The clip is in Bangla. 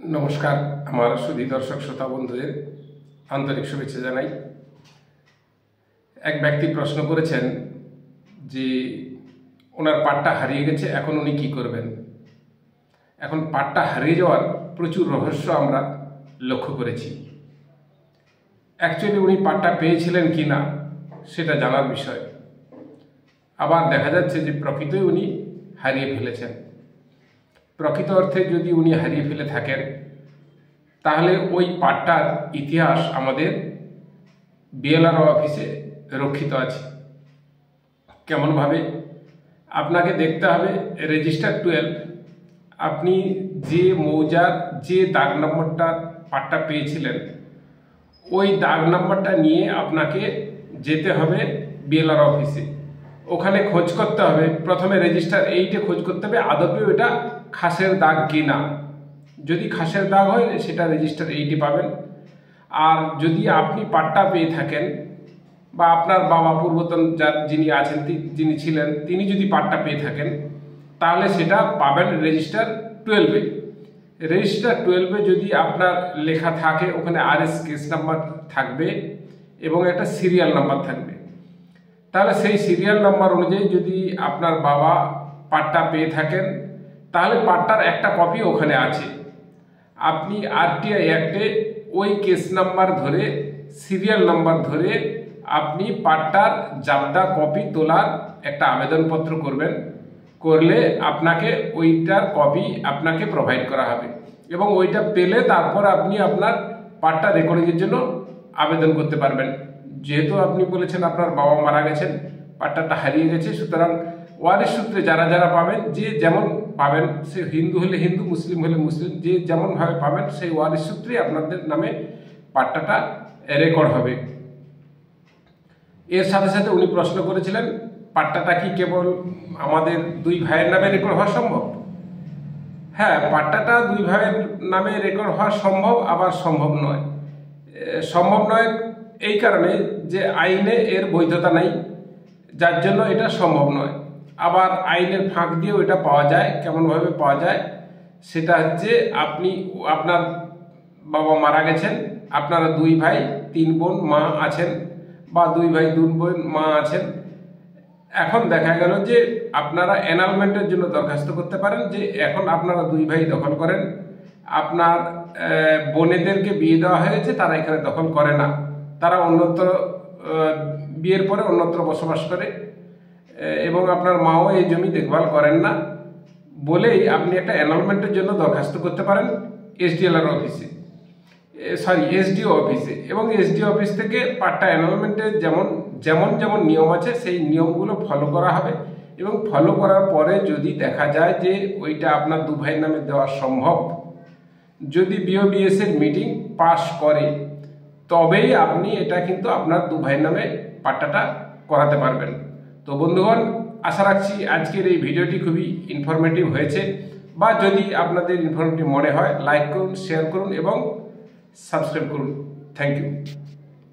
নমস্কার, আমার সুধী দর্শক শ্রোতা বন্ধুদের আন্তরিক শুভেচ্ছা জানাই। এক ব্যক্তি প্রশ্ন করেছেন যে ওনার পাটটা হারিয়ে গেছে, এখন উনি কি করবেন। এখন পাটটা হারিয়ে যাওয়ার প্রচুর রহস্য আমরা লক্ষ্য করেছি। অ্যাকচুয়ালি উনি পাটটা পেয়েছিলেন কি না সেটা জানার বিষয়। আবার দেখা যাচ্ছে যে প্রকৃতই উনি হারিয়ে ফেলেছেন। প্রকৃত অর্থে যদি উনি হারিয়ে ফেলে থাকেন তাহলে ওই পাটটার ইতিহাস আমাদের বিএলআরও অফিসে রক্ষিত আছে। কেমনভাবে? আপনাকে দেখতে হবে রেজিস্টার 12, আপনি যে মৌজার যে দাগ নম্বরটার পাটটা পেয়েছিলেন ওই দাগ নম্বরটা নিয়ে আপনাকে যেতে হবে বিএলআরও অফিসে। ওখানে খোঁজ করতে হবে, প্রথমে রেজিস্টার 8-এ খোঁজ করতে হবে আদপে ওটা খাসের দাগ কিনা। যদি খাসের দাগ হয় সেটা রেজিস্টার 8-এ পাবেন। আর যদি আপনি পাট্টা পেয়ে থাকেন বা আপনার বাবা পূর্বতন যিনি আছেন যিনি ছিলেন তিনি যদি পাট্টা পেয়ে থাকেন তাহলে সেটা পাবেন রেজিস্টার 12-এ। রেজিস্টার 12-এ যদি আপনার লেখা থাকে ওখানে RS কেস নাম্বার থাকবে এবং একটা সিরিয়াল নাম্বার থাকবে। তাহলে সেই সিরিয়াল নাম্বার অনুযায়ী যদি আপনার বাবা পাট্টা পেয়ে থাকেন তাহলে পাট্টার একটা কপি ওখানে আছে। আপনি RTI অ্যাক্টে ওই কেস নাম্বার ধরে সিরিয়াল নাম্বার ধরে আপনি পাট্টার জাবদা কপি তোলার একটা আবেদনপত্র করবেন। করলে আপনাকে ওইটার কপি আপনাকে প্রোভাইড করা হবে এবং ওইটা পেলে তারপর আপনি আপনার পাট্টা রেকর্ডিংয়ের জন্য আবেদন করতে পারবেন। যেহেতু আপনি বলেছেন আপনার বাবা মারা গেছেন, পাট্টাটা হারিয়ে গেছে, সুতরাং ওয়ারিশ সূত্রে যারা যারা পাবেন, যে যেমন পাবেন, সে হিন্দু হলে হিন্দু, মুসলিম হলে মুসলিম, যে যেমনভাবে পাবেন সেই ওয়ারিশ সূত্রে আপনাদের নামে পাট্টাটা রেকর্ড হবে। এর সাথে সাথে উনি প্রশ্ন করেছিলেন পাট্টাটা কি কেবল আমাদের দুই ভাইয়ের নামে রেকর্ড হওয়া সম্ভব? হ্যাঁ, পাট্টাটা দুই ভাইয়ের নামে রেকর্ড হওয়া সম্ভব, আবার সম্ভব নয়। সম্ভব নয় এই কারণে যে আইনে এর বৈধতা নেই, যার জন্য এটা সম্ভব নয়। আবার আইনের ফাঁক দিয়েও এটা পাওয়া যায়। কেমনভাবে পাওয়া যায় সেটা হচ্ছে, আপনি আপনার বাবা মারা গেছেন, আপনারা দুই ভাই তিন বোন মা আছেন বা দুই ভাই দুই বোন মা আছেন। এখন দেখা গেল যে আপনারা অ্যানালমেন্টের জন্য দরখাস্ত করতে পারেন যে এখন আপনারা দুই ভাই দখল করেন, আপনার বোনেদেরকে বিয়ে দেওয়া হয়েছে, তারা এখানে দখল করে না, তারা অন্যত্র বিয়ের পরে অন্যত্র বসবাস করে এবং আপনার মাও এই জমি দেখভাল করেন না বলেই আপনি একটা অ্যানালমেন্টের জন্য দরখাস্ত করতে পারেন SDLR অফিসে, SDO অফিসে। এবং SDO অফিস থেকে পাট্টা অ্যানালমেন্টের যেমন যেমন নিয়ম আছে সেই নিয়মগুলো ফলো করা হবে এবং ফলো করার পরে যদি দেখা যায় যে ওইটা আপনার দু ভাইয়ের নামে দেওয়া সম্ভব, যদি BOBS এর মিটিং পাস করে তবেই আপনি এটা কিন্তু আপনার দু ভাইয়ের নামে পাট্টাটা করাতে পারবেন। তো বন্ধুগণ, আশা রাখছি আজকের এই ভিডিওটি খুবই ইনফরমেটিভ হয়েছে, বা যদি আপনাদের ইনফরমেটিভ মনে হয় লাইক করুন, শেয়ার করুন এবং সাবস্ক্রাইব করুন। Thank you.